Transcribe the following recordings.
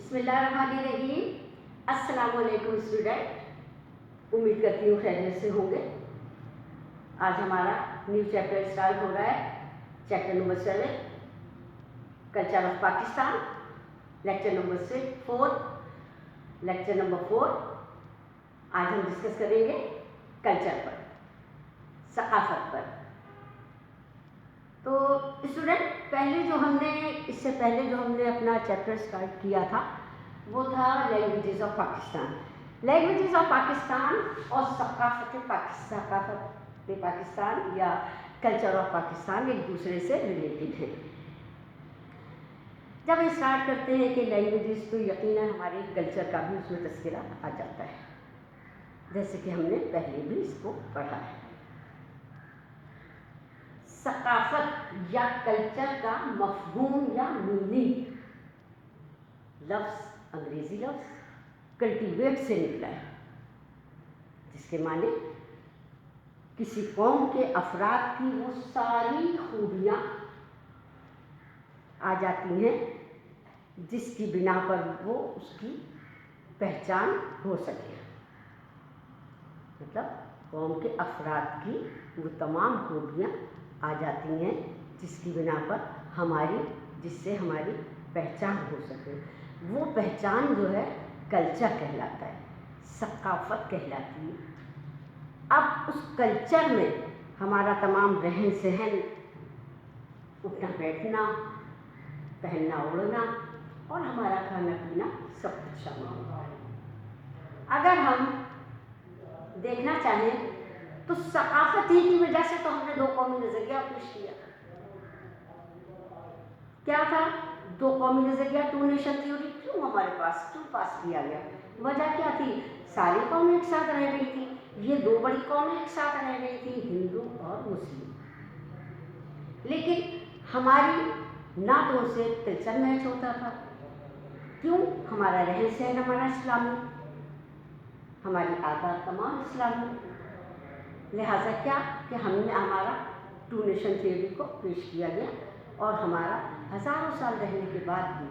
बिस्मिल्लाहिर्रहमानिर्रहीम। अस्सलाम वालेकुम स्टूडेंट, उम्मीद करती हूँ खैरियत से होंगे। आज हमारा न्यू चैप्टर स्टार्ट हो रहा है, chapter number 7, culture of Pakistan, lecture number 4। Lecture number 4 आज हम डिस्कस करेंगे कल्चर पर, सकाफत पर। तो स्टूडेंट, इससे पहले जो हमने अपना चैप्टर स्टार्ट किया था वो था languages of Pakistan. Languages of Pakistan और सकाफत पाकिस्तान या कल्चर ऑफ पाकिस्तान एक दूसरे से रिलेटेड है। जब हम स्टार्ट करते हैं कि लैंग्वेजेस, तो यकीनन हमारे कल्चर का भी उसमें तस्करा आ जाता है, जैसे कि हमने पहले भी इसको पढ़ा है। सकाफत या कल्चर का मफहूम या मीनिंग, लफ्ज़ अंग्रेजी लफ्ज़ कल्टीवेट से निकला है, जिसके माने किसी कौम के अफराद की वो सारी खूबियाँ आ जाती हैं जिसकी बिना पर वो उसकी पहचान हो सके। मतलब कौम के अफराद की वो तमाम खूबियाँ आ जाती हैं जिसकी बिना पर जिससे हमारी पहचान हो सके। वो पहचान जो है कल्चर कहलाता है, सकाफत कहलाती है। अब उस कल्चर में हमारा तमाम रहन सहन, उठना बैठना, पहनना ओढ़ना और हमारा खाना पीना सब कुछ शामिल होता है। अगर हम देखना चाहें तो सकाफत ही की वजह से तो हमने दो कौमी नज़रिया पेश किया। क्या था? दो कौमी नज़रिया, टू नेशन थ्योरी क्यों हमारे पास पास किया गया? वजह क्या थी? सारी कौमें एक साथ रह रही थी, ये दो बड़ी कौमें एक साथ रह रही थी, हिंदू और मुस्लिम। लेकिन हमारी ना तो उनसे कल्चर मैच होता था। क्यों? हमारा रहन सहन हमारा इस्लामी, हमारी आदत तमाम इस्लामी। लिहाजा क्या कि हमारा टू नेशन थ्योरी को पेश किया गया और हमारा हज़ारों साल रहने के बाद भी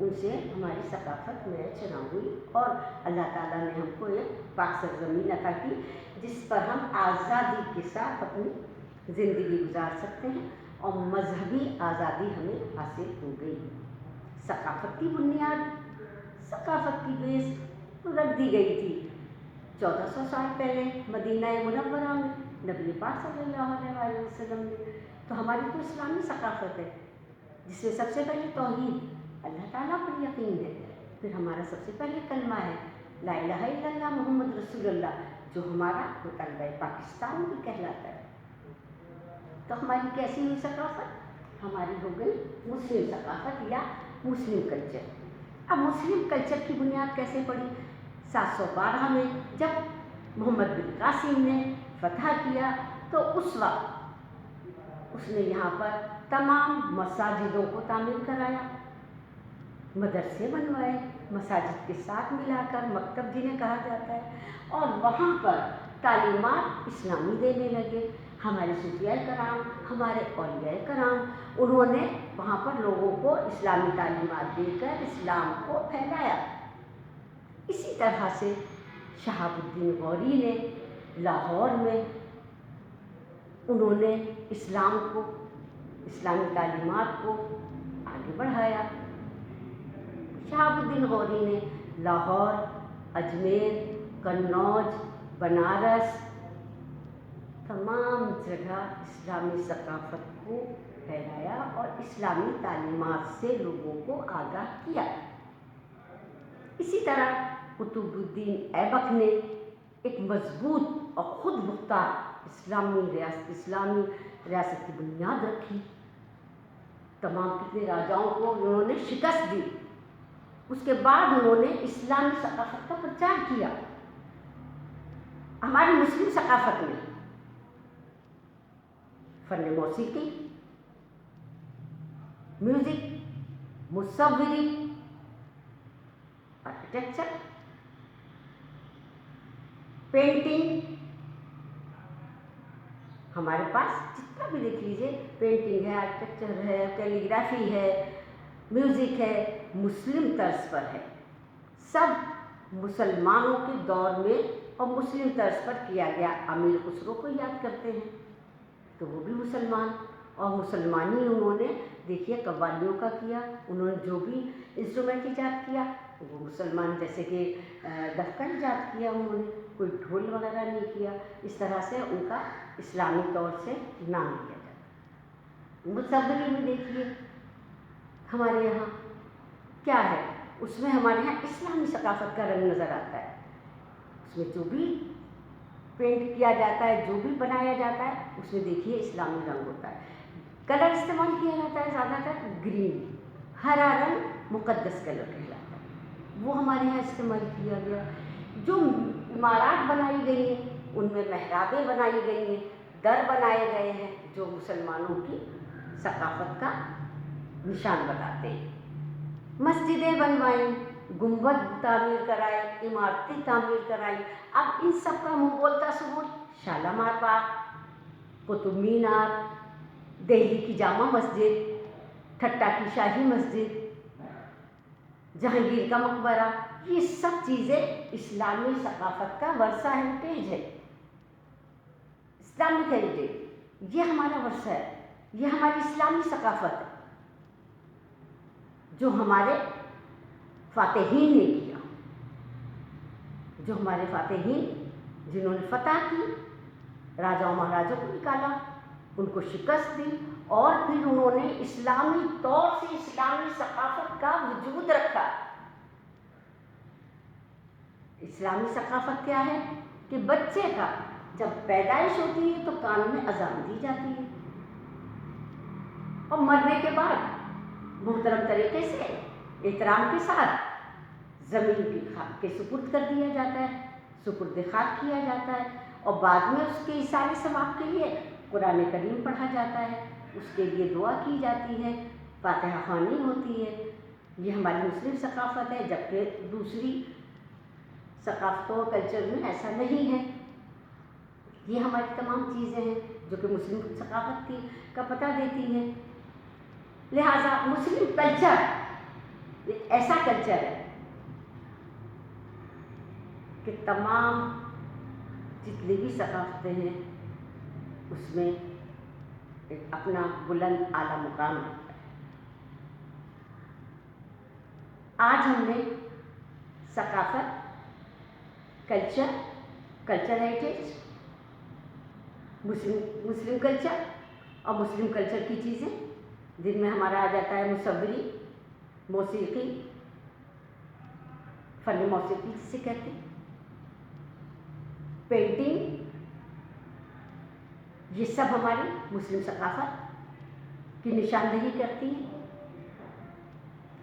उनसे हमारी सकाफत मैच ना हुई। और अल्लाह ताला ने हमको एक पाक सरज़मीन अता की जिस पर हम आज़ादी के साथ अपनी ज़िंदगी गुजार सकते हैं और मजहबी आज़ादी हमें हासिल हो गई। सकाफत की बुनियाद, सकाफत की बेस तो रख दी गई थी 1400 साल पहले मदीना मुनव्वरा में नबी पाक सल्लल्लाहु अलैहि वसल्लम ने। तो हमारी तो इस्लामी सकाफत है, जिसमें सबसे पहले तौहीद, अल्लाह ताला पर यकीन है। फिर हमारा सबसे पहले कलमा है ला इलाहा इल्लल्लाह मुहम्मद रसूलुल्लाह, जो हमारा मुतलबा पाकिस्तान भी कहलाता है। तो हमारी कैसी हुई सकाफत? हमारी हो गई मुस्लिम सकाफत या मुस्लिम कल्चर। अब मुस्लिम कल्चर की बुनियाद कैसे पड़ी? 712 में जब मोहम्मद बिन कासिम ने फतह किया तो उस वक्त उसने यहाँ पर तमाम मसाजिदों को तामीर कराया, मदरसे बनवाए, मसाजिद के साथ मिलाकर मकतब जिन्हें कहा जाता है, और वहाँ पर तालीमात इस्लामी देने लगे। हमारे सूफिया कराम, हमारे औलिया कराम, उन्होंने वहाँ पर लोगों को इस्लामी तालीमात देकर इस्लाम को फैलाया। इसी तरह से शहाबुद्दीन गौरी ने लाहौर में उन्होंने इस्लाम को, इस्लामी तालीमात को आगे बढ़ाया। शहाबुद्दीन गौरी ने लाहौर, अजमेर, कन्नौज, बनारस, तमाम जगह इस्लामी सकाफत को फैलाया और इस्लामी तालीमात से लोगों को आगाह किया। इसी तरह कुतुबुद्दीन ऐबक ने एक मजबूत और खुद मुख्तार इस्लामी रियासत की बुनियाद रखी। तमाम कितने राजाओं को उन्होंने शिकस्त दी। उसके बाद उन्होंने इस्लामी सकाफत का प्रचार किया। हमारी मुस्लिम सकाफत में फन मौसीकी, म्यूज़िक, मुसव्विरी, आर्किटेक्चर, पेंटिंग, हमारे पास जितना भी देख लीजिए, पेंटिंग है, आर्किटेक्चर है, कैलीग्राफी है, म्यूज़िक है, मुस्लिम तर्ज पर है। सब मुसलमानों के दौर में और मुस्लिम तर्ज पर किया गया। अमीर खुसरो को याद करते हैं तो वो भी मुसलमान, और मुसलमानी उन्होंने देखिए कव्वालियों का किया, उन्होंने जो भी इंस्ट्रूमेंट ईजाद किया वो मुसलमान, जैसे कि दफ का ईजाद किया उन्होंने, कोई ढोल वगैरह नहीं किया। इस तरह से उनका इस्लामी तौर से नाम लिया जाता। मुसव्वरी में देखिए हमारे यहाँ क्या है, उसमें हमारे यहाँ इस्लामी सकाफ़त का रंग नज़र आता है। उसमें जो भी पेंट किया जाता है, जो भी बनाया जाता है, उसमें देखिए इस्लामी रंग होता है। कलर इस्तेमाल किया जाता है ज़्यादातर ग्रीन, हरा रंग मुक़द्दस कलर कहलाता है, वो हमारे यहाँ इस्तेमाल किया गया। जो इमारत बनाई गई हैं उनमें मेहराबें बनाई गई हैं, दर बनाए गए हैं जो मुसलमानों की सकाफ़त का निशान बताते हैं। मस्जिदें बनवाई, गुंबद तामीर कराए, इमारतें तामीर कराई। अब इन सब का मुँह बोलता सबूत शालामार बाग, कुतुब मीनार, दिल्ली की जामा मस्जिद, ठट्टा की शाही मस्जिद, जहांगीर का मकबरा, ये सब चीज़ें इस्लामी सकाफ़त का वर्सा हेरिटेज है। इस्लामिक हेरिटेज ये हमारा वर्सा है, ये हमारी इस्लामी सकाफ़त है जो हमारे फ़ातेहीन ने किया, जो हमारे फ़ातेहीन जिन्होंने फतह की, राजाओं महाराजों को निकाला, उनको शिकस्त दी और फिर उन्होंने इस्लामी तौर से इस्लामी सकाफ़त का वजूद रखा। इस्लामी सकाफ़त क्या है कि बच्चे का जब पैदाइश होती है तो कान में अज़ान दी जाती है और मरने के बाद मुहतरम तरीके से एहतराम के साथ ज़मीन की खाक के सुपुर्द कर दिया जाता है, सुपुर्द खाक किया जाता है, और बाद में उसके इसाले सवाब के लिए कुरान करीम पढ़ा जाता है, उसके लिए दुआ की जाती है, फातिहा ख़वानी होती है। ये हमारी मुस्लिम सकाफ़त है, जबकि दूसरी सकाफ़तों कल्चर में ऐसा नहीं है। ये हमारी तमाम चीज़ें हैं जो कि मुस्लिम सकाफ़त की का पता देती हैं। लिहाजा मुस्लिम कल्चर एक ऐसा कल्चर है कि तमाम जितनी भी सकाफ़तें हैं उसमें एक अपना बुलंद आला मुकाम है। आज हमने सकाफ़त, कल्चर हेरिटेज, मुस्लिम कल्चर और मुस्लिम कल्चर की चीज़ें जिनमें हमारा आ जाता है मुसव्वरी, मौसीकी, फ़न मौसीकी जिसे कहते हैं, पेंटिंग, ये सब हमारी मुस्लिम सकाफ़त की निशानदेही करती है।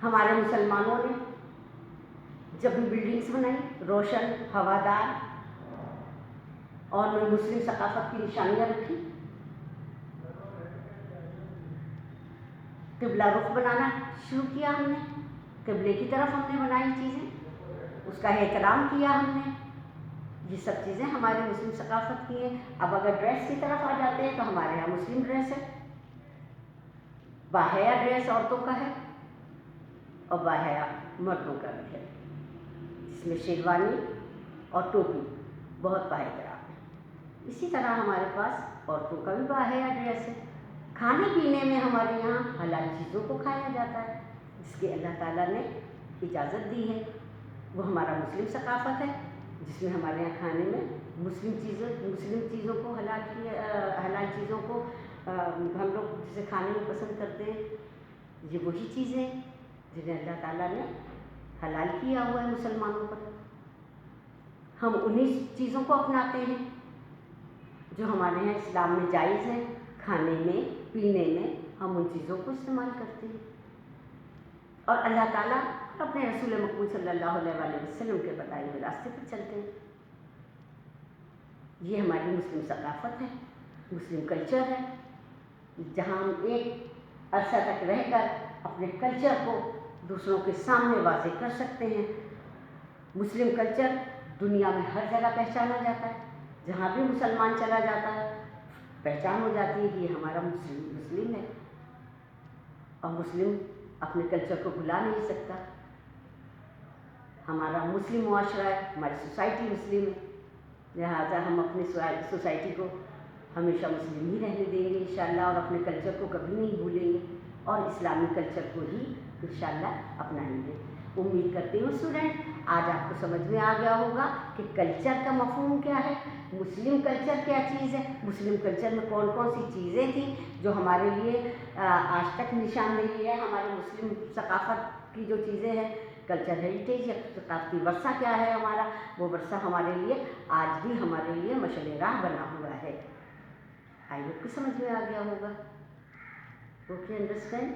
हमारे मुसलमानों ने जब भी बिल्डिंग्स बनाई रोशन, हवादार, और उन्होंने मुस्लिम सकाफ़त की निशानियाँ रखी। क़िबला रुख बनाना शुरू किया हमने, क़िबले की तरफ हमने बनाई चीज़ें, उसका एहतराम किया हमने। ये सब चीज़ें हमारी मुस्लिम सकाफ़त की हैं। अब अगर ड्रेस की तरफ आ जाते हैं तो हमारे यहाँ मुस्लिम ड्रेस है, बाहया ड्रेस औरतों का है और बाहया मर्दों का भी है, जिसमें शेरवानी और टोपी बहुत पाएदार है। इसी तरह हमारे पास औरतों का भी बाहया ड्रेस है। खाने पीने में हमारे यहाँ हलाल चीज़ों को खाया जाता है, जिसकी अल्लाह ताला ने इजाज़त दी है। वो हमारा मुस्लिम सकाफ़त है, जिसमें हमारे यहाँ खाने में मुस्लिम चीज़ों को हलाल चीज़ों को हम लोग जिसे खाने में पसंद करते हैं, ये वही चीज़ें हैं जिन्हें अल्लाह ताला ने हलाल किया हुआ है मुसलमानों पर। हम उन्हीं चीज़ों को अपनाते हैं जो हमारे यहाँ इस्लाम में जायज़ है। खाने में पीने में हम उन चीज़ों को इस्तेमाल करते हैं और अल्लाह ताला अपने रसूल मकबूल सल्लल्लाहु अलैहि वसल्लम के बताए हुए रास्ते पर चलते हैं। ये हमारी मुस्लिम सकाफ़त है, मुस्लिम कल्चर है, जहाँ हम एक अरसा तक रहकर अपने कल्चर को दूसरों के सामने वाज़ेह कर सकते हैं। मुस्लिम कल्चर दुनिया में हर जगह पहचाना जाता है, जहाँ भी मुसलमान चला जाता है पहचान हो जाती है कि ये हमारा मुस्लिम है, और मुस्लिम अपने कल्चर को भुला नहीं सकता। हमारा मुस्लिम मुआशरा है, हमारी सोसाइटी मुस्लिम है, लिहाजा हम अपनी सोसाइटी को हमेशा मुस्लिम ही रहने देंगे इंशाअल्लाह, और अपने कल्चर को कभी नहीं भूलेंगे और इस्लामी कल्चर को ही इंशाअल्लाह अपनाएंगे। उम्मीद करती हूँ स्टूडेंट आज आपको समझ में आ गया होगा कि कल्चर का मफ़हूम क्या है, मुस्लिम कल्चर क्या चीज़ है, मुस्लिम कल्चर में कौन कौन सी चीज़ें थी जो हमारे लिए आज तक निशानदेही है, हमारे मुस्लिम सकाफ़त की जो चीज़ें हैं, कल्चर हेरिटेज या सकाफ़ती वर्सा क्या है हमारा, वो वर्सा हमारे लिए आज भी हमारे लिए मशअल राह बना हुआ है। आई होप कि समझ में आ गया होगा। Okay, understand.